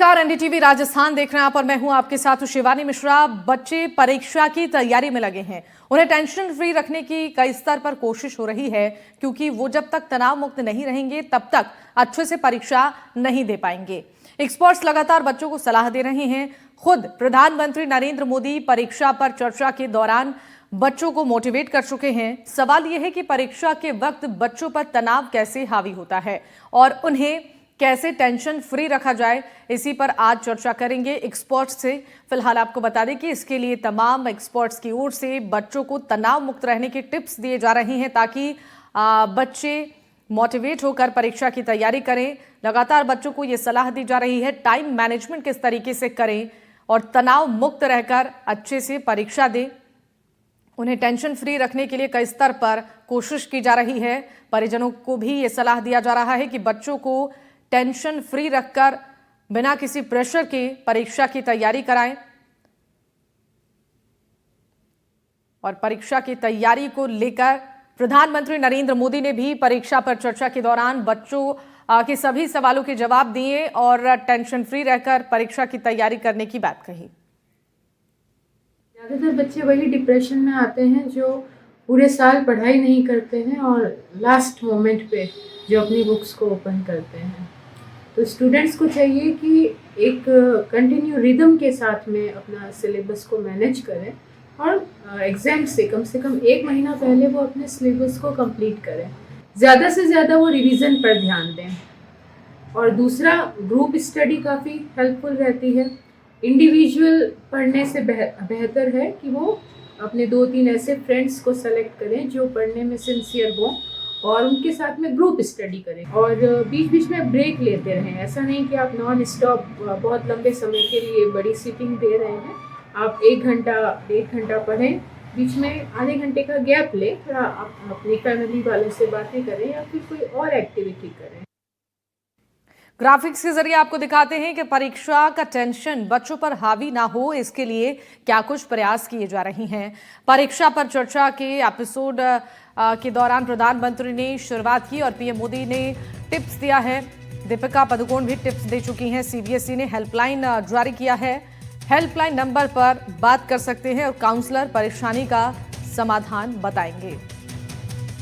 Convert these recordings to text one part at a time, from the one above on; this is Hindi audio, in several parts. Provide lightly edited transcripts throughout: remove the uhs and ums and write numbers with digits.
नमस्कार, एनडीटीवी राजस्थान देख रहे हैं आप और मैं हूं आपके साथ शिवानी मिश्रा। बच्चे परीक्षा की तैयारी में लगे हैं। उन्हें टेंशन फ्री रखने की कई स्तर पर कोशिश हो रही है, क्योंकि वो जब तक तनाव मुक्त नहीं रहेंगे तब तक अच्छे से परीक्षा नहीं दे पाएंगे। एक्सपर्ट्स लगातार बच्चों को सलाह दे रहे हैं। खुद प्रधानमंत्री नरेंद्र मोदी परीक्षा पर चर्चा के दौरान बच्चों को मोटिवेट कर चुके हैं। सवाल यह है कि परीक्षा के वक्त बच्चों पर तनाव कैसे हावी होता है और उन्हें कैसे टेंशन फ्री रखा जाए, इसी पर आज चर्चा करेंगे एक्सपर्ट्स से। फिलहाल आपको बता दें कि इसके लिए तमाम एक्सपर्ट्स की ओर से बच्चों को तनाव मुक्त रहने के टिप्स दिए जा रहे हैं, ताकि बच्चे मोटिवेट होकर परीक्षा की तैयारी करें। लगातार बच्चों को यह सलाह दी जा रही है टाइम मैनेजमेंट किस तरीके से करें और तनाव मुक्त रहकर अच्छे से परीक्षा दें। उन्हें टेंशन फ्री रखने के लिए कई स्तर पर कोशिश की जा रही है। परिजनों को भी ये सलाह दिया जा रहा है कि बच्चों को टेंशन फ्री रखकर बिना किसी प्रेशर के परीक्षा की तैयारी कराएं और परीक्षा की तैयारी को लेकर प्रधानमंत्री नरेंद्र मोदी ने भी परीक्षा पर चर्चा के दौरान बच्चों के सभी सवालों के जवाब दिए और टेंशन फ्री रहकर परीक्षा की तैयारी करने की बात कही। ज़्यादातर बच्चे वही डिप्रेशन में आते हैं जो पूरे साल पढ़ाई नहीं करते हैं और लास्ट मोमेंट पे जो अपनी बुक्स को ओपन करते हैं। तो स्टूडेंट्स को चाहिए कि एक कंटिन्यू रिदम के साथ में अपना सिलेबस को मैनेज करें और एग्ज़ाम से कम 1 महीना पहले वो अपने सिलेबस को कंप्लीट करें। ज़्यादा से ज़्यादा वो रिवीजन पर ध्यान दें। और दूसरा, ग्रुप स्टडी काफ़ी हेल्पफुल रहती है। इंडिविजुअल पढ़ने से बेहतर है कि वो अपने 2-3 ऐसे फ्रेंड्स को सेलेक्ट करें जो पढ़ने में सिंसियर हों और उनके साथ में ग्रुप स्टडी करें और बीच बीच में ब्रेक लेते रहें। ऐसा नहीं कि आप नॉन स्टॉप बहुत लंबे समय के लिए बड़ी सिटिंग दे रहे हैं। आप 1 घंटा 1.5 घंटा पढ़ें, बीच में आधे घंटे का गैप लें, थोड़ा आप अपनी फैमिली वालों से बातें करें या फिर कोई और एक्टिविटी करें। ग्राफिक्स के जरिए आपको दिखाते हैं कि परीक्षा का टेंशन बच्चों पर हावी ना हो, इसके लिए क्या कुछ प्रयास किए जा रहे हैं। परीक्षा पर चर्चा के एपिसोड के दौरान प्रधानमंत्री ने शुरुआत की और पीएम मोदी ने टिप्स दिया है। दीपिका पादुकोण भी टिप्स दे चुकी हैं। सीबीएसई ने हेल्पलाइन जारी किया है। हेल्पलाइन नंबर पर बात कर सकते हैं और काउंसलर परेशानी का समाधान बताएंगे।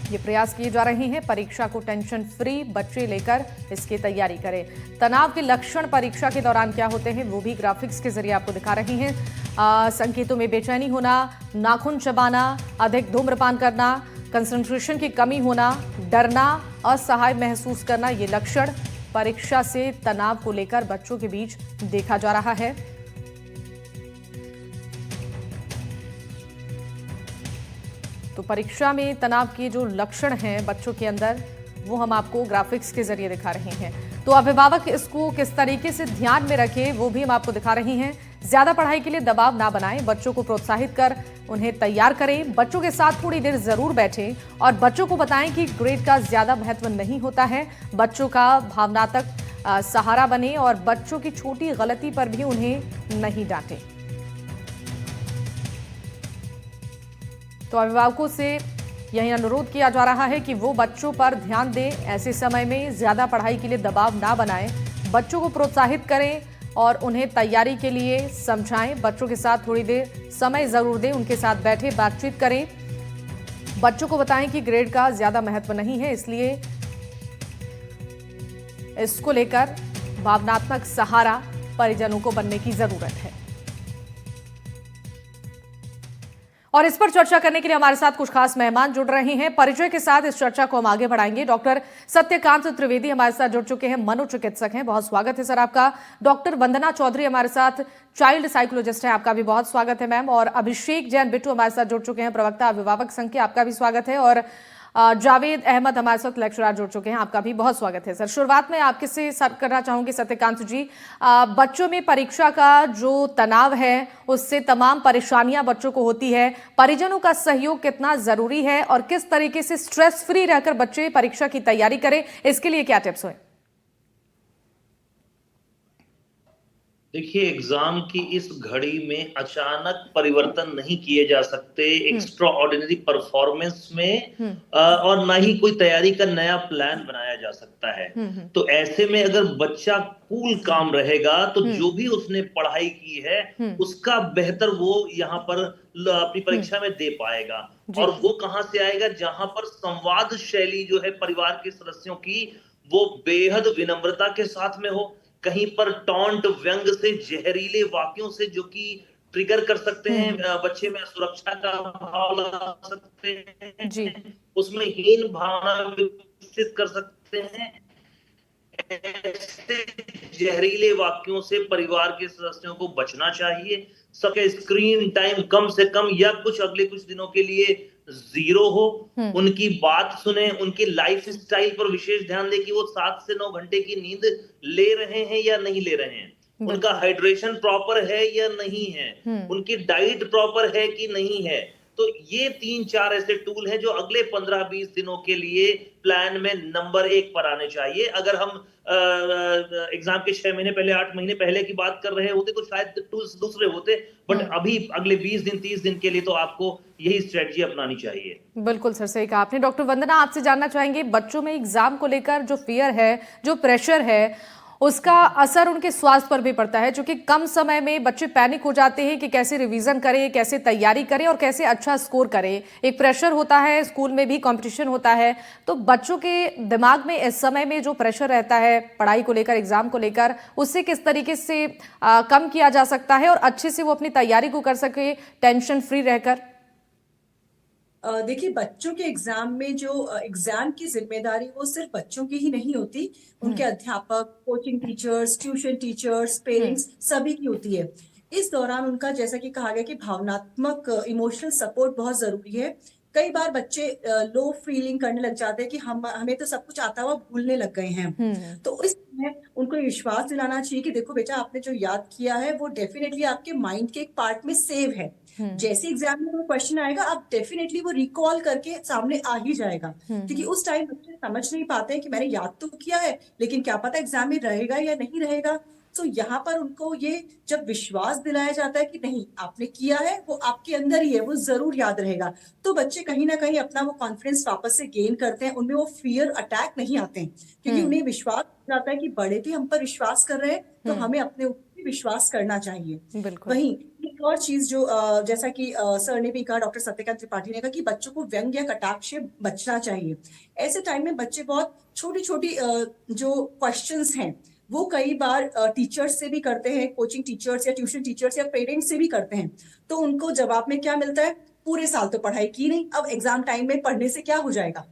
ये प्रयास किए जा रहे हैं परीक्षा को टेंशन फ्री बच्चे लेकर इसकी तैयारी करें। तनाव के लक्षण परीक्षा के दौरान क्या होते हैं वो भी ग्राफिक्स के जरिए आपको दिखा रहे हैं। संकेतों में बेचैनी होना, नाखून चबाना, अधिक धूम्रपान करना, कंसंट्रेशन की कमी होना, डरना, असहाय महसूस करना, ये लक्षण परीक्षा से तनाव को लेकर बच्चों के बीच देखा जा रहा है। तो परीक्षा में तनाव के जो लक्षण हैं बच्चों के अंदर, वो हम आपको ग्राफिक्स के जरिए दिखा रहे हैं। तो अभिभावक इसको किस तरीके से ध्यान में रखें वो भी हम आपको दिखा रहे हैं। ज्यादा पढ़ाई के लिए दबाव ना बनाएं, बच्चों को प्रोत्साहित कर उन्हें तैयार करें। बच्चों के साथ थोड़ी देर जरूर बैठें और बच्चों को बताएं कि ग्रेड का ज्यादा महत्व नहीं होता है। बच्चों का भावनात्मक सहारा बने और बच्चों की छोटी गलती पर भी उन्हें नहीं डांटें। तो अभिभावकों से यही अनुरोध किया जा रहा है कि वो बच्चों पर ध्यान दें। ऐसे समय में ज्यादा पढ़ाई के लिए दबाव ना बनाएं, बच्चों को प्रोत्साहित करें और उन्हें तैयारी के लिए समझाएं। बच्चों के साथ थोड़ी देर समय जरूर दें, उनके साथ बैठे बातचीत करें। बच्चों को बताएं कि ग्रेड का ज्यादा महत्व नहीं है, इसलिए इसको लेकर भावनात्मक सहारा परिजनों को बनने की जरूरत है। और इस पर चर्चा करने के लिए हमारे साथ कुछ खास मेहमान जुड़ रहे हैं। परिचय के साथ इस चर्चा को हम आगे बढ़ाएंगे। डॉक्टर सत्यकांत त्रिवेदी हमारे साथ जुड़ चुके हैं, मनोचिकित्सक हैं, बहुत स्वागत है सर आपका। डॉक्टर वंदना चौधरी हमारे साथ चाइल्ड साइकोलॉजिस्ट हैं, आपका भी बहुत स्वागत है मैम। और अभिषेक जैन बिट्टू हमारे साथ जुड़ चुके हैं, प्रवक्ता अभिभावक संघ के, आपका भी स्वागत है। और जावेद अहमद हमारे साथ लेक्चरर जुड़ चुके हैं, आपका भी बहुत स्वागत है सर। शुरुआत में आपके से सर करना चाहूंगी सत्यकांत जी, बच्चों में परीक्षा का जो तनाव है उससे तमाम परेशानियां बच्चों को होती है, परिजनों का सहयोग कितना जरूरी है और किस तरीके से स्ट्रेस फ्री रहकर बच्चे परीक्षा की तैयारी करें, इसके लिए क्या टिप्स हुए? देखिए, एग्जाम की इस घड़ी में अचानक परिवर्तन नहीं किए जा सकते एक्स्ट्रा ऑर्डिनरी परफॉर्मेंस में, और ना ही कोई तैयारी का नया प्लान बनाया जा सकता है। तो ऐसे में अगर बच्चा कूल काम रहेगा तो जो भी उसने पढ़ाई की है उसका बेहतर वो यहाँ पर अपनी परीक्षा में दे पाएगा। और वो कहाँ से आएगा? जहां पर संवाद शैली जो है परिवार के सदस्यों की, वो बेहद विनम्रता के साथ में हो। कहीं पर टॉन्ट, व्यंग से, जहरीले वाक्यों से जो कि ट्रिगर कर सकते हैं, बच्चे में असुरक्षा का भाव ला सकते जी। हैं, उसमें हीन भावना विकसित कर सकते हैं। ऐसे जहरीले वाक्यों से परिवार के सदस्यों को बचना चाहिए। सबके स्क्रीन टाइम कम से कम या अगले कुछ दिनों के लिए 0 हो। उनकी बात सुने, उनकी लाइफ स्टाइल पर विशेष ध्यान दें कि वो 7 से 9 घंटे की नींद ले रहे हैं या नहीं ले रहे हैं, उनका हाइड्रेशन प्रॉपर है या नहीं है, उनकी डाइट प्रॉपर है कि नहीं है। तो ये 3-4 ऐसे टूल हैं जो अगले 15-20 दिनों के लिए प्लान में नंबर 1 पर आने चाहिए। अगर हम एग्जाम के 6 महीने पहले, 8 महीने पहले की बात कर रहे होते तो शायद टूल्स दूसरे होते, बट अभी अगले 20 दिन, 30 दिन के लिए तो आपको यही स्ट्रेटजी अपनानी चाहिए। बिल्कुल सर, सही कहा आपने। डॉक्टर वंदना, आपसे जानना चाहेंगे, बच्चों में एग्जाम को लेकर जो फियर है, जो प्रेशर है, उसका असर उनके स्वास्थ्य पर भी पड़ता है, क्योंकि कम समय में बच्चे पैनिक हो जाते हैं कि कैसे रिवीजन करें, कैसे तैयारी करें और कैसे अच्छा स्कोर करें। एक प्रेशर होता है, स्कूल में भी कंपटीशन होता है, तो बच्चों के दिमाग में इस समय में जो प्रेशर रहता है पढ़ाई को लेकर, एग्जाम को लेकर, उससे किस तरीके से कम किया जा सकता है और अच्छे से वो अपनी तैयारी को कर सके टेंशन फ्री रहकर? देखिए, बच्चों के एग्जाम में जो एग्जाम की जिम्मेदारी वो सिर्फ बच्चों की ही नहीं होती, उनके अध्यापक, coaching teachers, tuition teachers, parents सभी की होती है। इस दौरान उनका, जैसा कि कहा गया, कि भावनात्मक इमोशनल सपोर्ट बहुत जरूरी है। कई बार बच्चे लो फीलिंग करने लग जाते हैं कि हमें तो सब कुछ आता हुआ भूलने लग गए हैं। तो इस समय उनको विश्वास दिलाना चाहिए कि देखो बेटा, आपने जो याद किया है वो डेफिनेटली आपके माइंड के एक पार्ट में सेव है। जैसे एग्जाम में कोई क्वेश्चन आएगा, आप डेफिनेटली वो रिकॉल करके सामने आ ही जाएगा। क्योंकि उस टाइम बच्चे समझ नहीं पाते हैं कि मैंने याद तो किया है, लेकिन क्या पता एग्जाम में रहेगा या नहीं रहेगा। तो यहाँ पर उनको ये जब विश्वास दिलाया जाता है कि नहीं, आपने किया है, वो आपके अंदर ही है, वो जरूर याद रहेगा, तो बच्चे कहीं ना कहीं अपना वो कॉन्फिडेंस वापस से गेन करते हैं। उनमें वो फियर अटैक नहीं आते हैं, क्योंकि उन्हें विश्वास हो जाता है कि बड़े भी हम पर विश्वास कर रहे हैं, तो हमें अपने ऊपर भी विश्वास करना चाहिए। वहीं एक और चीज जो जैसा कि सर ने भी कहा, डॉक्टर सत्यकांत त्रिपाठी ने कहा, कि बच्चों को व्यंग या कटाक्ष से बचना चाहिए। ऐसे टाइम में बच्चे बहुत छोटी छोटी जो क्वेश्चंस हैं वो कई बार टीचर्स से भी करते हैं, कोचिंग टीचर्स या ट्यूशन टीचर्स या पेरेंट्स से भी करते हैं। तो उनको जवाब में क्या मिलता है? पूरे साल तो पढ़ाई की नहीं, अब एग्जाम टाइम में पढ़ने से क्या हो जाएगा,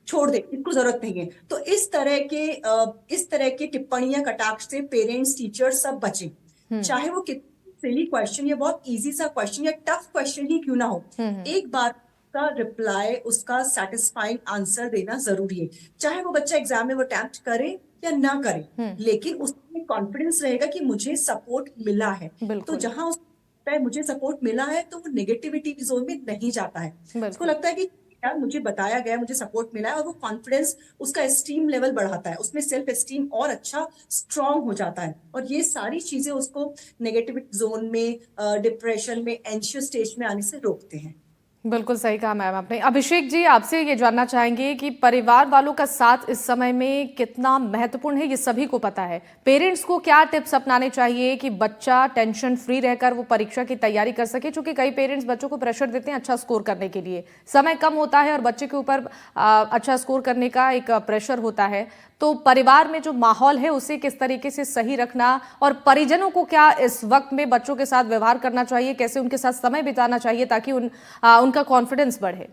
छोड़ दे, इसको जरूरत नहीं है। तो इस तरह के टिप्पणियां, कटाक्ष से पेरेंट्स, टीचर्स सब बचे। चाहे वो कितनी सिली क्वेश्चन या बहुत इजी सा क्वेश्चन या टफ क्वेश्चन ही क्यों ना हो, एक बार का रिप्लाई, उसका सेटिस्फाइंग आंसर देना जरूरी है। चाहे वो बच्चा एग्जाम में वो अटेम्प्ट करे या ना करे, लेकिन उसमें कॉन्फिडेंस रहेगा कि मुझे सपोर्ट मिला है। तो जहां उसको मुझे सपोर्ट मिला है, तो वो नेगेटिविटी जोन में नहीं जाता है। उसको लगता है कि यार मुझे बताया गया, मुझे सपोर्ट मिला है, और वो कॉन्फिडेंस, उसका एस्टीम लेवल बढ़ाता है, उसमें सेल्फ एस्टीम और अच्छा स्ट्रांग हो जाता है। और ये सारी चीजें उसको नेगेटिविटी जोन में, डिप्रेशन में, एंशियस स्टेज में आने से रोकते हैं। बिल्कुल सही कहा मैम आपने। अभिषेक जी, आपसे ये जानना चाहेंगे कि परिवार वालों का साथ इस समय में कितना महत्वपूर्ण है, ये सभी को पता है। पेरेंट्स को क्या टिप्स अपनाने चाहिए कि बच्चा टेंशन फ्री रहकर वो परीक्षा की तैयारी कर सके? क्योंकि कई पेरेंट्स बच्चों को प्रेशर देते हैं अच्छा स्कोर करने के लिए, समय कम होता है और बच्चे के ऊपर अच्छा स्कोर करने का एक प्रेशर होता है। तो परिवार में जो माहौल है उसे किस तरीके से सही रखना, और परिजनों को क्या इस वक्त में बच्चों के साथ व्यवहार करना चाहिए, कैसे उनके साथ समय बिताना चाहिए ताकि उनका कॉन्फिडेंस बढ़े?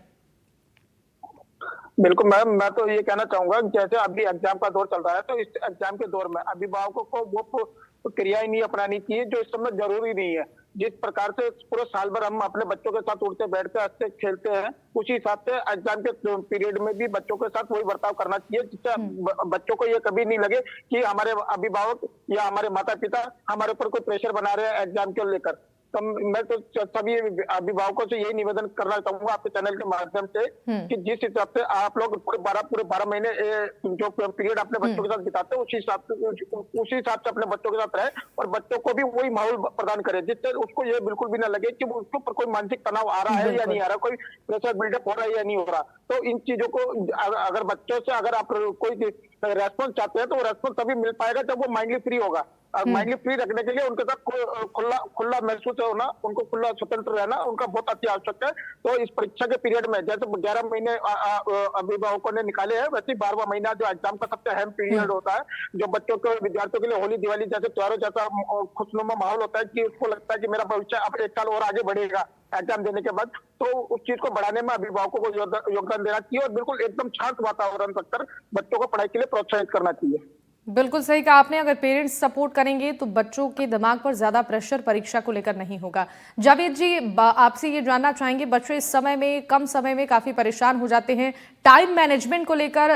बिल्कुल मैम, मैं तो ये कहना चाहूंगा, जैसे अभी एग्जाम का दौर चल रहा है, तो इस एग्जाम के दौर में अभिभावकों को वो क्रियाएं नहीं अपनानी चाहिए जो इस समय जरूरी नहीं है। जिस प्रकार से पूरे साल भर हम अपने बच्चों के साथ उठते बैठते हंसते खेलते हैं, उसी हिसाब से एग्जाम के पीरियड में भी बच्चों के साथ वही बर्ताव करना चाहिए, जिससे बच्चों को ये कभी नहीं लगे कि हमारे अभिभावक या हमारे माता पिता हमारे ऊपर कोई प्रेशर बना रहे हैं एग्जाम को लेकर। मैं तो सभी अभिभावकों से यही निवेदन करना चाहूंगा आपके चैनल के माध्यम से कि जिस हिसाब से आप लोग पूरे 12 महीने जो पीरियड अपने बच्चों के साथ बिताते हैं उसी हिसाब से अपने बच्चों के साथ रहे और बच्चों को भी वही माहौल प्रदान करे जिससे उसको ये बिल्कुल भी ना लगे कि उसके ऊपर कोई मानसिक तनाव आ रहा है या नहीं आ रहा, कोई प्रेशर बिल्डअप हो रहा है या नहीं हो रहा। तो इन चीजों को अगर बच्चों से अगर आप कोई रेस्पॉन्स चाहते हैं तो वो रेस्पॉन्स तभी मिल पाएगा जब वो माइंडली फ्री होगा। माइंडली फ्री रखने के लिए उनके साथ खुला महसूस होना, उनको खुला स्वतंत्र रहना उनका बहुत अति आवश्यक है। तो इस परीक्षा के पीरियड में जैसे 11 महीने अभिभावकों ने निकाले हैं, वैसे 12वां महीना जो एग्जाम का सबसे अहम पीरियड होता है, जो बच्चों के विद्यार्थियों के लिए होली दिवाली जैसे त्योहारों जैसा खुशनुमा माहौल होता है कि उसको लगता है कि मेरा भविष्य अब 1 साल और आगे बढ़ेगा एग्जाम देने के बाद। तो उस चीज को बढ़ाने में अभिभावकों को योगदान देना चाहिए और बिल्कुल एकदम शांत वातावरण रखकर बच्चों को पढ़ाई के लिए प्रोत्साहित करना चाहिए। बिल्कुल सही कहा आपने। अगर पेरेंट्स सपोर्ट करेंगे तो बच्चों के दिमाग पर ज्यादा प्रेशर परीक्षा को लेकर नहीं होगा। जावेद जी, आपसे ये जानना चाहेंगे, बच्चे इस समय में कम समय में काफी परेशान हो जाते हैं। टाइम मैनेजमेंट को लेकर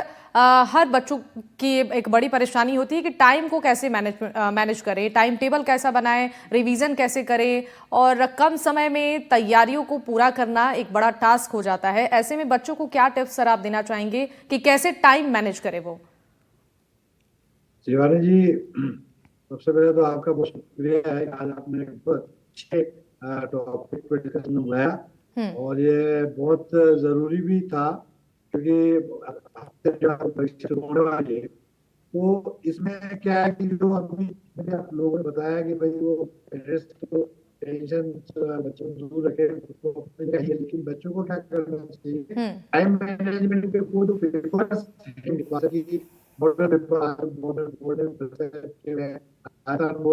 हर बच्चों की एक बड़ी परेशानी होती है कि टाइम को कैसे मैनेज करें, टाइम टेबल कैसा बनाएं, रिवीजन कैसे करें, और कम समय में तैयारियों को पूरा करना एक बड़ा टास्क हो जाता है। ऐसे में बच्चों को क्या टिप्स सर आप देना चाहेंगे कि कैसे टाइम मैनेज करे वो? शिवानी जी, सबसे पहले तो आपका बहुत शुक्रिया है, आज आपने बहुत अच्छे टॉपिक पर डिस्कशन बुलाया और ये बहुत जरूरी भी था क्योंकि हफ्ते परीक्षा शुरू होने वाली है। तो इसमें क्या है कि जो अभी आप लोगों ने बताया कि भाई वो पेरेंट्स को टेंशन बच्चों को दूर रखे उसको चाहिए, लेकिन बच्चों को क्या करना चाहिए, टाइम मैनेजमेंट पे कोई तो पेपर्स मॉडल पेपर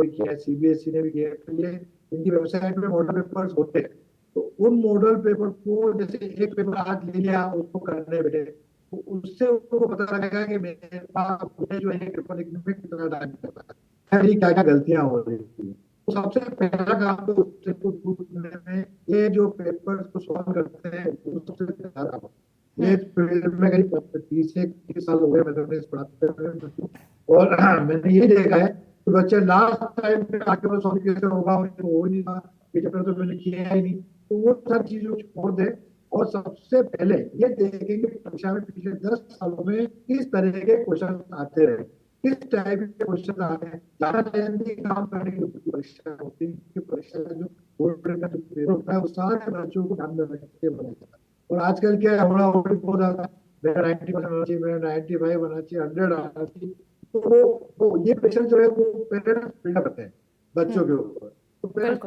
किया, सीबीएसई ने भी किया, ये इनकी वेबसाइट में मॉडल पेपर्स होते हैं। तो उन मॉडल पेपर को जैसे एक पेपर आज ले लिया उसको करने बैठे तो उससे उनको पता लगेगा कि मेरे पास जो है पेपर लिखने में कितना टाइम लगता है, क्या क्या गलतियां हो रही थी। तो सबसे पहला काम तो उससे को दूर करने में ये जो पेपर को सॉल्व करते हैं वो सबसे पहला काम। ये फील्ड में करीब 30 साल हो गए मैथमेटिक्स पढ़ाते हुए और मैंने ये देखा है कि बच्चे लास्ट टाइम पे आके वो सॉल्व कैसे होगा उनको हो नहीं रहा, ये चैप्टर तो मैंने किया ही नहीं। तो वो सब चीजों को छोड़ दे और सबसे पहले ये देखेंगे परीक्षा में पिछले 10 सालों में किस तरह के क्वेश्चन आते रहे, किस टाइप के क्वेश्चन आते हैं। ज्यादा जल्दी काम करने की परीक्षा होती है, परीक्षा का जो बोर्ड का जो पेपर होता है वो सारे बच्चों को ध्यान में रख के बनाया। और आजकल क्या है, बड़ा बहुत ज्यादा मेरा 90% आना चाहिए, मेरा 95 आना चाहिए, 100 आना चाहिए। तो ये प्रेशर जो है वो पेरेंट्स बिल्डअप करते हैं बच्चों के ऊपर। तो पेरेंट्स को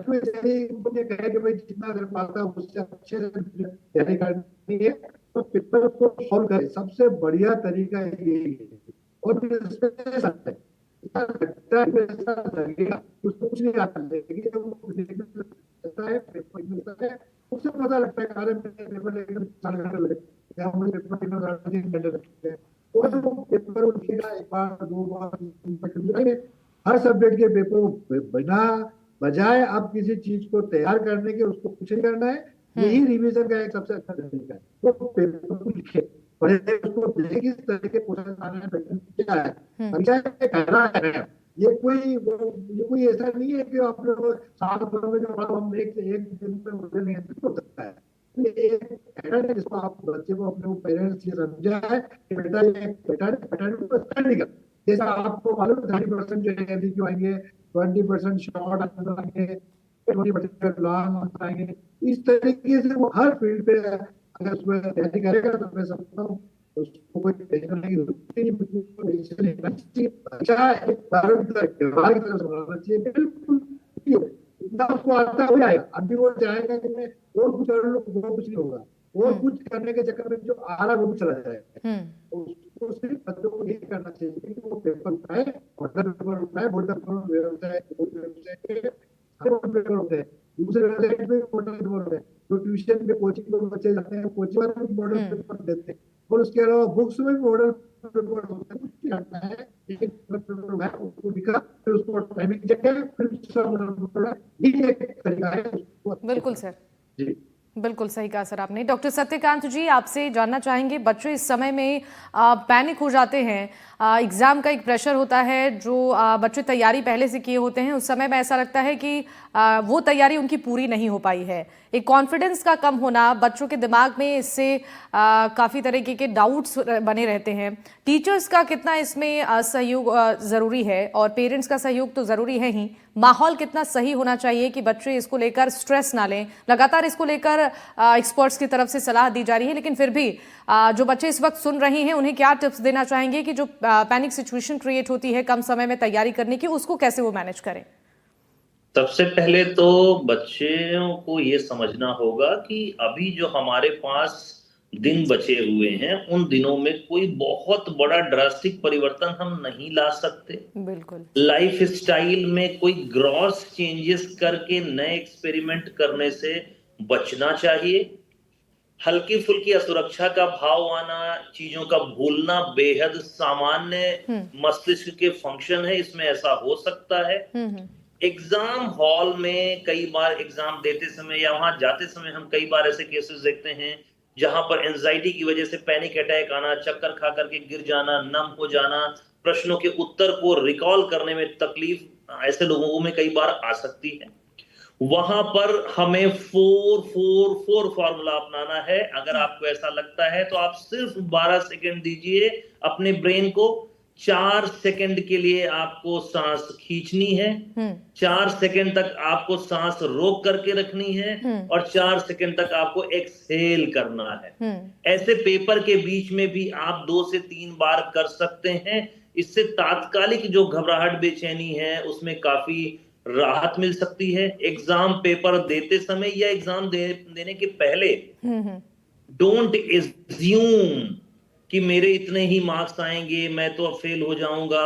मुझे कहे कि भाई जितना कर पाता है उससे अच्छे से तैयारी करनी है तो पेपर को सॉल्व करें, सबसे बढ़िया तरीका यही है। और फिर उसको कुछ नहीं आता, लेकिन उससे पता लगता है अरे पेपर लेकर 4 घंटे लगे या मुझे पेपर 3 घंटे लगते हैं। और वो पेपर उठेगा एक बार 2 बार, हर सब्जेक्ट के पेपर बिना बजाय आप किसी चीज को तैयार करने के उसको कुछ नहीं करना है, यही रिवीजन का एक सबसे अच्छा तरीका है। तो पेपर को लिखे पढ़े उसको देखे किस तरह के क्वेश्चन आने हैं, क्या है परीक्षा कहना है। ये कोई ऐसा नहीं है कि आप लोग 7 सालों में जो हम एक दिन में मुझे नहीं हो सकता है। ये पैटर्न है जिसको आप बच्चे को अपने पेरेंट्स ये समझा है कि बेटा ये पैटर्न को स्टडी कर। जैसा आपको मालूम 30% जो है क्यों आएंगे, 20% शॉर्ट आंसर आएंगे, 20% लॉन्ग आंसर आएंगे। इस तरीके से वो हर फील्ड पे अगर उसमें तैयारी करेगा तो मैं समझता हूँ उसको कोई टेंशन नहीं होती। अच्छा एक त्योहार की तरह समझना चाहिए, बिल्कुल इतना उसको आता हो जाएगा। अभी वो चाहेगा कि मैं और कुछ कर लूं, वो कुछ नहीं होगा, और कुछ करने के चक्कर में जो आ रहा है वो भी चला जाएगा। उसको सिर्फ बच्चों को यही करना चाहिए कि वो पेपर उठाए, पेपर उठाए, बोर्ड पेपर होते हैं, दूसरे वेबसाइट पे मॉडल पेपर होते हैं, जो ट्यूशन पे कोचिंग में बच्चे जाते हैं कोचिंग में मॉडल पेपर देते हैं, और उसके अलावा बुक्स में मॉडल पेपर होते हैं। कुछ करना है एक पेपर है उसको लिखा, फिर उसको टाइमिंग चेक करें, फिर दूसरा मॉडल पेपर, ये एक तरीका है। बिल्कुल सर जी बिल्कुल सही कहा सर आपने। डॉक्टर सत्यकांत जी, आपसे जानना चाहेंगे, बच्चे इस समय में पैनिक हो जाते हैं, एग्जाम का एक प्रेशर होता है, जो बच्चे तैयारी पहले से किए होते हैं, उस समय में ऐसा लगता है कि वो तैयारी उनकी पूरी नहीं हो पाई है। एक कॉन्फिडेंस का कम होना बच्चों के दिमाग में, इससे काफ़ी तरीके के डाउट्स बने रहते हैं। टीचर्स का कितना इसमें सहयोग ज़रूरी है, और पेरेंट्स का सहयोग तो ज़रूरी है ही, माहौल कितना सही होना चाहिए कि बच्चे इसको लेकर स्ट्रेस ना लें। लगातार इसको लेकर एक्सपर्ट्स की तरफ से सलाह दी जा रही है, लेकिन फिर भी जो बच्चे इस वक्त सुन रहे हैं, उन्हें क्या टिप्स देना चाहेंगे कि जो पैनिक सिचुएशन क्रिएट होती है कम समय में तैयारी करने की, उसको कैसे वो मैनेज करें? सबसे पहले तो बच्चों को ये समझना होगा कि अभी जो हमारे पास दिन बचे हुए हैं, उन दिनों में कोई बहुत बड़ा ड्रास्टिक परिवर्तन हम नहीं ला सकते। बिल्कुल। लाइफ स्टाइल में कोई ग्रॉस चेंजेस करके नए एक्सपेरिमेंट करने से बचना चाहिए। हल्की फुल्की असुरक्षा का भाव आना, चीजों का भूलना बेहद सामान्य मस्तिष्क के फंक्शन है, इसमें ऐसा हो सकता है। एग्जाम हॉल में कई बार एग्जाम देते समय या वहां जाते समय हम कई बार ऐसे केसेस देखते हैं जहां पर एंजाइटी की वजह से पैनिक अटैक आना, चक्कर खा करके गिर जाना, नम हो जाना, प्रश्नों के उत्तर को रिकॉल करने में तकलीफ ऐसे लोगों में कई बार आ सकती है। वहां पर हमें 4-4-4 फॉर्मूला अपनाना है। अगर आपको ऐसा लगता है तो आप सिर्फ 12 सेकंड दीजिए अपने ब्रेन को। 4 सेकंड के लिए आपको सांस खींचनी है, 4 सेकंड तक आपको सांस रोक करके रखनी है, और 4 सेकंड तक आपको एक्सहेल करना है। ऐसे पेपर के बीच में भी आप 2 से 3 बार कर सकते हैं। इससे तात्कालिक जो घबराहट बेचैनी है उसमें काफी राहत मिल सकती है। एग्जाम पेपर देते समय या एग्जाम देने के पहले डोंट एज्यूम कि मेरे इतने ही मार्क्स आएंगे, मैं तो अब फेल हो जाऊंगा,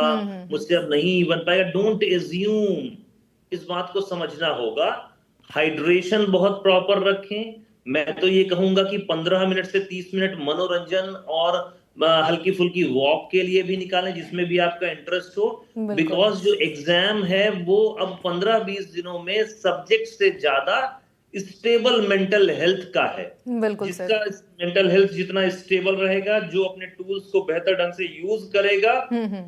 मुझसे अब नहीं बन पाएगा। डोंट एज्यूम, इस बात को समझना होगा। हाइड्रेशन बहुत प्रॉपर रखें। मैं तो ये कहूंगा कि 15 मिनट से 30 मिनट मनोरंजन और हल्की फुल्की वॉक के लिए भी निकालें, जिसमें भी आपका इंटरेस्ट हो। बिकॉज जो एग्जाम है वो अब 15-20 दिनों में सब्जेक्ट से ज्यादा स्टेबल मेंटल हेल्थ का है। बिल्कुल जिसका मेंटल हेल्थ जितना स्टेबल रहेगा, जो अपने टूल्स को बेहतर ढंग से यूज करेगा,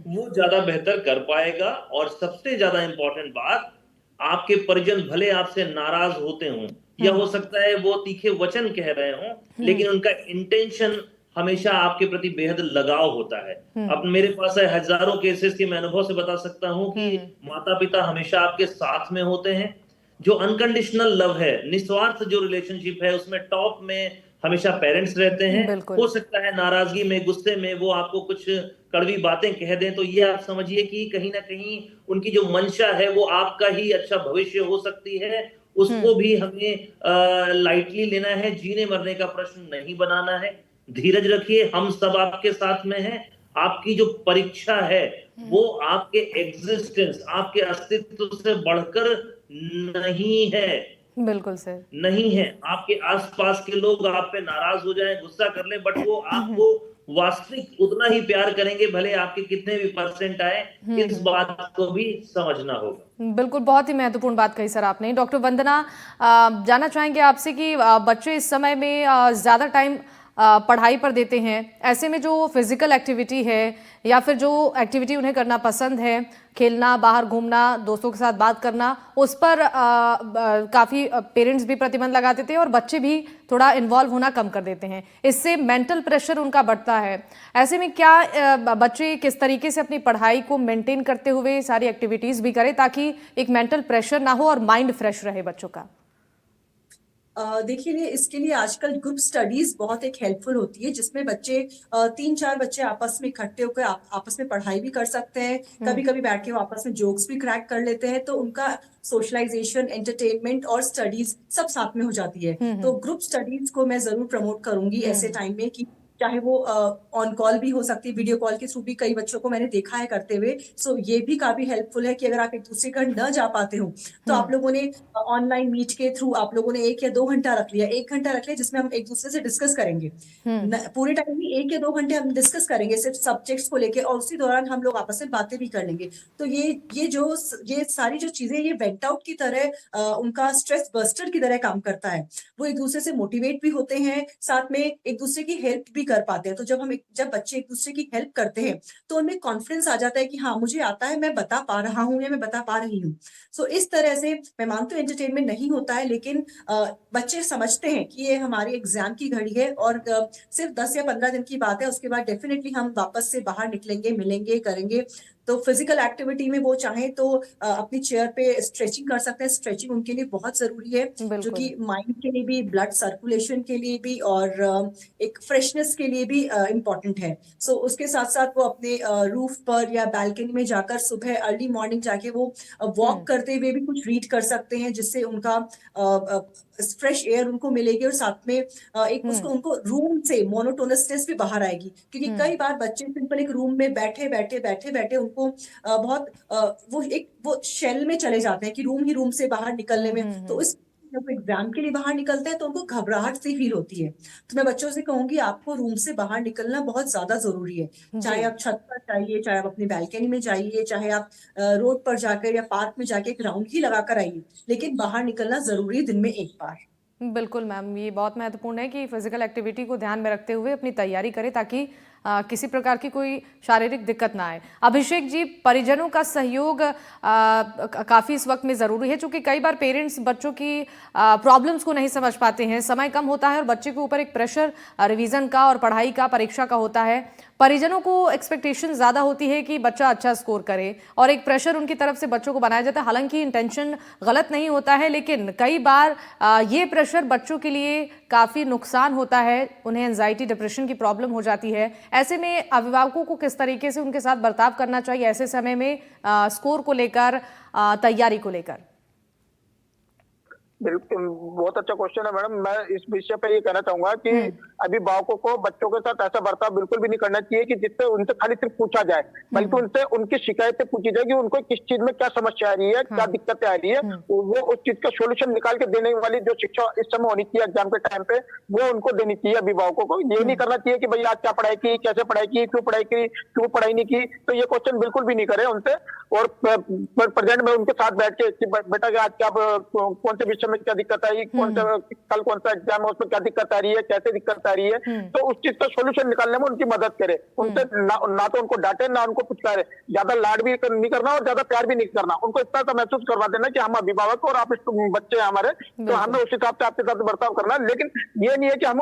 वो ज्यादा बेहतर कर पाएगा। और सबसे ज्यादा इंपॉर्टेंट बात, आपके परिजन भले आपसे नाराज होते हों, या हो सकता है वो तीखे वचन कह रहे हों, लेकिन उनका इंटेंशन हमेशा आपके प्रति बेहद लगाव होता है। अब मेरे पास है हजारों केसेस के, मैं अनुभव से बता सकता हूं कि माता पिता हमेशा आपके साथ में होते हैं। जो अनकंडीशनल लव है, निस्वार्थ जो रिलेशनशिप है, उसमें टॉप में हमेशा पेरेंट्स रहते हैं। हो सकता है नाराजगी में, गुस्से में वो आपको कुछ कड़वी बातें कह दें, तो ये आप समझिए कि कहीं ना कहीं उनकी जो मंशा है वो आपका ही अच्छा भविष्य हो सकती है। उसको भी हमें लाइटली लेना है, जीने मरने का प्रश्न नहीं बनाना है। धीरज रखिए, हम सब आपके साथ में हैं। आपकी जो परीक्षा है वो आपके एग्जिस्टेंस, आपके अस्तित्व से बढ़कर नहीं है। बिल्कुल सर, नहीं है। आपके आसपास के लोग आप पे नाराज हो जाएं, गुस्सा कर लें, बट वो आपको वास्तविक उतना ही प्यार करेंगे, भले आपके कितने भी परसेंट आए। इस बात को भी समझना होगा। बिल्कुल, बहुत ही महत्वपूर्ण बात कही सर आपने। डॉक्टर वंदना, जानना चाहेंगे आपसे कि बच्चे इस समय में ज़्यादा टाइम पढ़ाई पर देते हैं, ऐसे में जो फिजिकल एक्टिविटी है या फिर जो एक्टिविटी उन्हें करना पसंद है, खेलना, बाहर घूमना, दोस्तों के साथ बात करना, उस पर काफ़ी पेरेंट्स भी प्रतिबंध लगा देते हैं और बच्चे भी थोड़ा इन्वॉल्व होना कम कर देते हैं। इससे मेंटल प्रेशर उनका बढ़ता है। ऐसे में क्या बच्चे किस तरीके से अपनी पढ़ाई को मेंटेन करते हुए सारी एक्टिविटीज़ भी करें ताकि एक मेंटल प्रेशर ना हो और माइंड फ्रेश रहे बच्चों का? देखिए, इसके लिए आजकल ग्रुप स्टडीज बहुत एक हेल्पफुल होती है, जिसमें बच्चे 3-4 बच्चे आपस में इकट्ठे होकर आपस में पढ़ाई भी कर सकते हैं। कभी कभी बैठ के वो आपस में जोक्स भी क्रैक कर लेते हैं, तो उनका सोशलाइजेशन, एंटरटेनमेंट और स्टडीज सब साथ में हो जाती है। तो ग्रुप स्टडीज को मैं जरूर प्रमोट करूंगी ऐसे टाइम में, कि चाहे वो ऑन कॉल भी हो सकती है, वीडियो कॉल के थ्रू भी कई बच्चों को मैंने देखा है करते हुए। सो ये भी काफी हेल्पफुल है कि अगर आप एक दूसरे घर न जा पाते हो तो आप लोगों ने ऑनलाइन मीट के थ्रू आप लोगों ने 1 या 2 घंटा रख लिया, 1 घंटा रख लिया जिसमें हम एक दूसरे से डिस्कस करेंगे। पूरे टाइम में 1 या 2 घंटे हम डिस्कस करेंगे सिर्फ सब्जेक्ट्स को लेके, और उसी दौरान हम लोग आपस में बातें भी कर लेंगे। तो ये सारी जो चीजें ये वेंट आउट की तरह उनका स्ट्रेस बस्टर की तरह काम करता है। वो एक दूसरे से मोटिवेट भी होते हैं, साथ में एक दूसरे की हेल्प भी कर पाते हैं। तो जब बच्चे एक दूसरे की हेल्प करते हैं तो उनमें कॉन्फिडेंस आ जाता है कि हाँ मुझे आता है, मैं बता पा रहा हूँ या मैं बता पा रही हूँ। सो इस तरह से मैं मानती हूँ एंटरटेनमेंट नहीं होता है, लेकिन बच्चे समझते हैं कि ये हमारी एग्जाम की घड़ी है और सिर्फ 10 या 15 दिन की बात है, उसके बाद डेफिनेटली हम वापस से बाहर निकलेंगे, मिलेंगे, करेंगे। तो फिजिकल एक्टिविटी में वो चाहे तो अपनी चेयर पे स्ट्रेचिंग कर सकते हैं। स्ट्रेचिंग उनके लिए बहुत जरूरी है, जो बिल्कुल। कि माइंड के लिए भी, ब्लड सर्कुलेशन के लिए भी और एक फ्रेशनेस के लिए भी इम्पोर्टेंट है। सो उसके साथ साथ वो अपने रूफ पर या बालकनी में जाकर सुबह अर्ली मॉर्निंग जाके वो वॉक करते हुए भी कुछ रीड कर सकते हैं, जिससे उनका फ्रेश एयर उनको मिलेगी और साथ में एक उसको उनको रूम से मोनोटोनसनेस भी बाहर आएगी। क्योंकि कई बार बच्चे सिंपल एक रूम में बैठे बैठे उनको बहुत वो शेल में चले जाते हैं कि रूम ही रूम से बाहर निकलने में। तो इस जब वो एग्जाम के लिए बाहर निकलते हैं तो उनको घबराहट सी फील होती है। तो मैं बच्चों से कहूंगी आपको रूम से बाहर निकलना बहुत ज्यादा जरूरी है। जी। चाहे आप छत पर जाइए, चाहे आप अपनी बालकनी में जाइए, चाहे आप रोड पर जाकर या पार्क में जाके एक राउंड ही लगाकर आइए, लेकिन बाहर निकलना जरूरी है दिन में एक बार। बिल्कुल मैम, ये बहुत महत्वपूर्ण है कि फिजिकल एक्टिविटी को ध्यान में रखते हुए अपनी तैयारी करें ताकि किसी प्रकार की कोई शारीरिक दिक्कत ना आए। अभिषेक जी, परिजनों का सहयोग काफ़ी इस वक्त में ज़रूरी है, क्योंकि कई बार पेरेंट्स बच्चों की प्रॉब्लम्स को नहीं समझ पाते हैं, समय कम होता है और बच्चे के ऊपर एक प्रेशर रिवीजन का और पढ़ाई का, परीक्षा का होता है। परिजनों को एक्सपेक्टेशन ज़्यादा होती है कि बच्चा अच्छा स्कोर करे और एक प्रेशर उनकी तरफ से बच्चों को बनाया जाता है। हालांकि इंटेंशन गलत नहीं होता है, लेकिन कई बार ये प्रेशर बच्चों के लिए काफ़ी नुकसान होता है, उन्हें एंजाइटी, डिप्रेशन की प्रॉब्लम हो जाती है। ऐसे में अभिभावकों को किस तरीके से उनके साथ बर्ताव करना चाहिए ऐसे समय में, स्कोर को लेकर, तैयारी को लेकर? बिल्कुल, बहुत अच्छा क्वेश्चन है मैडम। मैं इस विषय पे ये कहना चाहूंगा कि अभिभावकों को बच्चों के साथ ऐसा बर्ताव बिल्कुल भी नहीं करना चाहिए कि जिससे उनसे खाली सिर्फ पूछा जाए, बल्कि उनसे उनकी शिकायतें पूछी जाए कि उनको किस चीज में क्या समस्या आ रही है, क्या दिक्कतें आ रही है, वो उस चीज का सोल्यूशन निकाल के देने वाली जो शिक्षा इस समय होनी चाहिए एग्जाम के टाइम पे, वो उनको देनी चाहिए अभिभावकों को। ये नहीं करना चाहिए कि भाई आज क्या पढ़ाई की, कैसे पढ़ाई की, क्यों पढ़ाई नहीं की। तो ये क्वेश्चन बिल्कुल भी नहीं करें उनसे। और प्रेजेंट में उनके साथ बैठ के बेटा आज क्या, कौन से विषय में क्या दिक्कत आई, कल कौन सा एग्जाम है उसमें क्या दिक्कत आ रही है, कैसे दिक्कत आ रही है, तो उस चीज का सोल्यूशन निकालने में उनकी मदद करे। उनसे ना तो उनको डांटे, ना उनको पुचकारे, ज्यादा लाड भी नहीं करना और ज्यादा प्यार भी नहीं करना। उनको इतना सा महसूस करवा देना कि हम अभिभावक और आप बच्चे हैं हमारे, तो हमें उस हिसाब से आपके साथ बर्ताव करना है। लेकिन ये नहीं है कि हम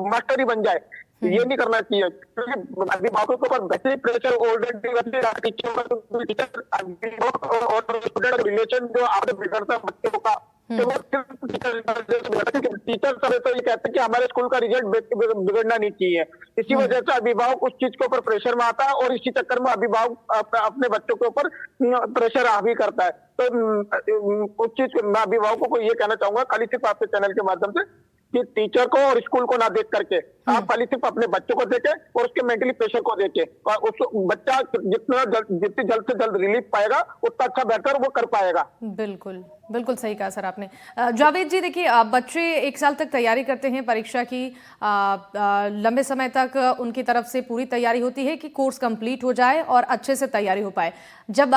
मास्टर ही बन जाए, ये नहीं करना चाहिए। क्योंकि अभिभावकों के ऊपर वैसे प्रेशर ऑलरेडी और स्टूडेंट रिलेशन जो आपने बिगड़ता है बच्चों का, तो वो टीचर सब तो ये कहते हैं कि हमारे स्कूल का रिजल्ट बिगड़ना नहीं चाहिए। इसी वजह से अभिभावक उस चीज के ऊपर प्रेशर में आता है और इसी चक्कर में अभिभावक अपने बच्चों के ऊपर प्रेशर हावी करता है। तो उस चीज मैं अभिभावकों को ये कहना चाहूंगा, खाली सिर्फ आपके चैनल के माध्यम से, कि टीचर को और स्कूल को ना देख करके आप खाली सिर्फ अपने बच्चों को देखें और उसके मेंटली प्रेशर को देखें, और उस बच्चा जितनी जल्द से जल्द रिलीफ पाएगा उतना अच्छा बेहतर वो कर पाएगा। बिल्कुल बिल्कुल सही कहा सर आपने। जावेद जी, देखिए, बच्चे 1 साल तक तैयारी करते हैं परीक्षा की, लंबे समय तक उनकी तरफ से पूरी तैयारी होती है कि कोर्स कंप्लीट हो जाए और अच्छे से तैयारी हो पाए। जब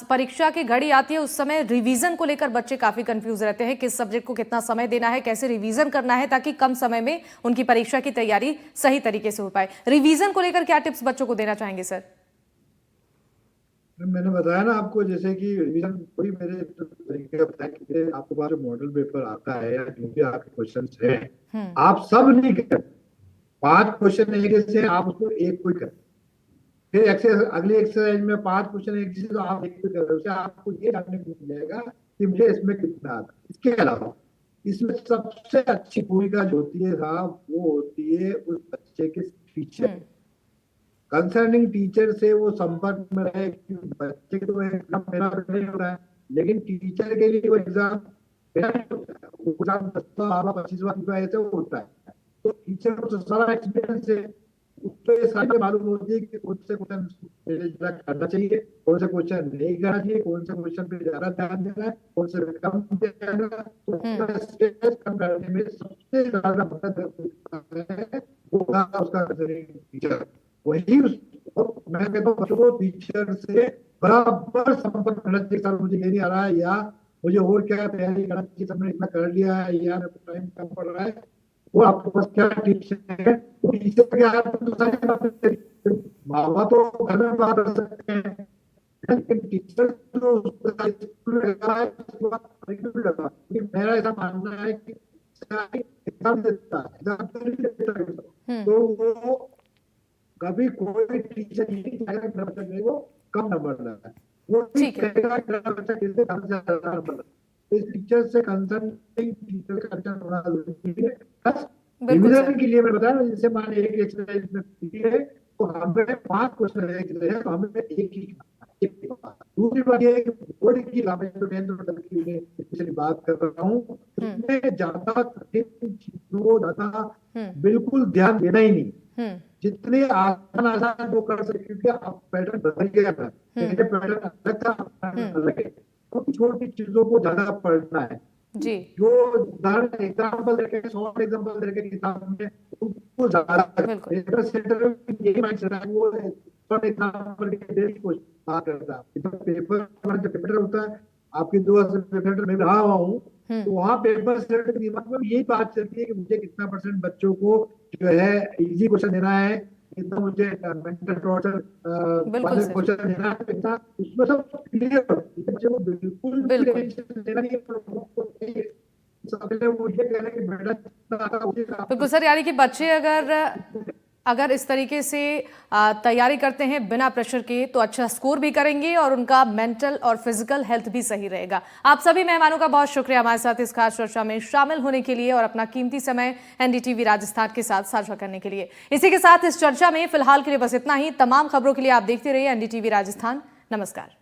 परीक्षा की घड़ी आती है उस समय रिवीजन को लेकर बच्चे काफ़ी कंफ्यूज रहते हैं, किस सब्जेक्ट को कितना समय देना है, कैसे रिवीजन करना है ताकि कम समय में उनकी परीक्षा की तैयारी सही तरीके से हो पाए। रिवीजन को लेकर क्या टिप्स बच्चों को देना चाहेंगे सर? मैंने बताया ना आपको, जैसे कि रिवीजन कोई मेरे तरीके का बताया कि आपके पास जो मॉडल पेपर आता है या जो भी आपके क्वेश्चंस हैं, आप सब नहीं करें। 5 क्वेश्चन एक से आप उसको एक कोई करें, फिर अगली एक्सरसाइज में 5 क्वेश्चन एक से तो आप एक कोई करें। उससे आपको ये जानने को मिल जाएगा कि मुझे इसमें कितना आता है। इसके अलावा इसमें सबसे अच्छी भूमिका जो होती है साहब, वो होती है उस बच्चे के टीचर, कंसर्निंग टीचर से वो संपर्क में रहे। बच्चे के तो एग्जाम मेरा नहीं होता है, लेकिन टीचर के लिए वो एग्जाम मेरा नहीं होता है। वो एग्जाम 10 बार 25 बार ऐसे होता है। तो टीचर को तो सारा एक्सपीरियंस है, उसको ये सारी मालूम होती है कि कौन से क्वेश्चन करना चाहिए, कौन से क्वेश्चन नहीं करना चाहिए, कौन से क्वेश्चन पे ज्यादा ध्यान देना है, कौन से पे कम ध्यान देना है। तो उसका स्ट्रेस कम करने में सबसे ज्यादा मदद है वो उसका टीचर। वही मैं कहता हूँ बच्चों को टीचर से बराबर संपर्क करना चाहिए। सर मुझे ये नहीं आ रहा है, या मुझे और क्या तैयारी करना चाहिए, सबने इतना कर लिया है, या मेरे को टाइम कम पड़ रहा है, वो आपके पास क्या टिप्स है। तो टीचर क्या तो सारी बातें माँ बाप तो घर में बात कर सकते हैं, लेकिन टीचर जो स्कूल में लगा है उसके बाद curriculum लगा। क्योंकि मेरा ऐसा मानना है कि एग्जाम देता है, एग्जाम तो नहीं देता, तो वो कभी कोई टीचर ये नहीं चाहेगा कि मेरा बच्चा मेरे को कम नंबर लाए, वो नहीं ठीक है। कहेगा कि मेरा बच्चा किससे कम से ज्यादा नंबर लाए। तो इस टीचर से कंसल्टिंग टीचर का कंसर्न होना जरूरी है। प्लस बिल्कुल सर। रिवीजन के लिए मैं बताया, जैसे मान लीजिए एक एक्सरसाइज में है तो हमें 5 क्वेश्चन है तो हमें एक ही दूसरी बात यह है कि बोर्ड की पिछली बात कर रहा हूँ, इसमें ज्यादा कठिन चीजों को ज्यादा बिल्कुल ध्यान देना ही नहीं, जितने आसान आसान वो कर सकते, क्योंकि आप पैटर्न बदल गया था, पहले पैटर्न अलग था, अलग है, तो छोटी चीजों को ज्यादा पढ़ना है। जी जो उदाहरण एग्जाम्पल देके, शॉर्ट एग्जाम्पल देके किताब में उनको ज्यादा बिल्कुल। पेपर सेंटर में यही माइंड है, वो शॉर्ट एग्जाम्पल के दे कुछ बात करता है। तो पेपर जो पेपर होता है आपकी 2 पेपर में रहा हुआ हूँ, तो वहाँ पेपर सेंटर के दिमाग में यही बात चलती है कि मुझे कितना % बच्चों को जो है इजी क्वेश्चन देना है, कितना मुझे मेंटल टॉर्चर बिल्कुल वाले सर। क्वेश्चन देना है, कितना उसमें सब क्लियर बच्चे को बिल्कुल बिल्कुल। टेंशन देना नहीं है। सबसे वो ये कह रहे हैं कि बेटा जितना आता है उसी का बिल्कुल सर, यानी कि बच्चे अगर इस तरीके से तैयारी करते हैं बिना प्रेशर के तो अच्छा स्कोर भी करेंगे और उनका मेंटल और फिजिकल हेल्थ भी सही रहेगा। आप सभी मेहमानों का बहुत शुक्रिया हमारे साथ इस खास चर्चा में शामिल होने के लिए और अपना कीमती समय एनडीटीवी राजस्थान के साथ साझा करने के लिए। इसी के साथ इस चर्चा में फिलहाल के लिए बस इतना ही। तमाम खबरों के लिए आप देखते रहिए एनडीटीवी राजस्थान। नमस्कार।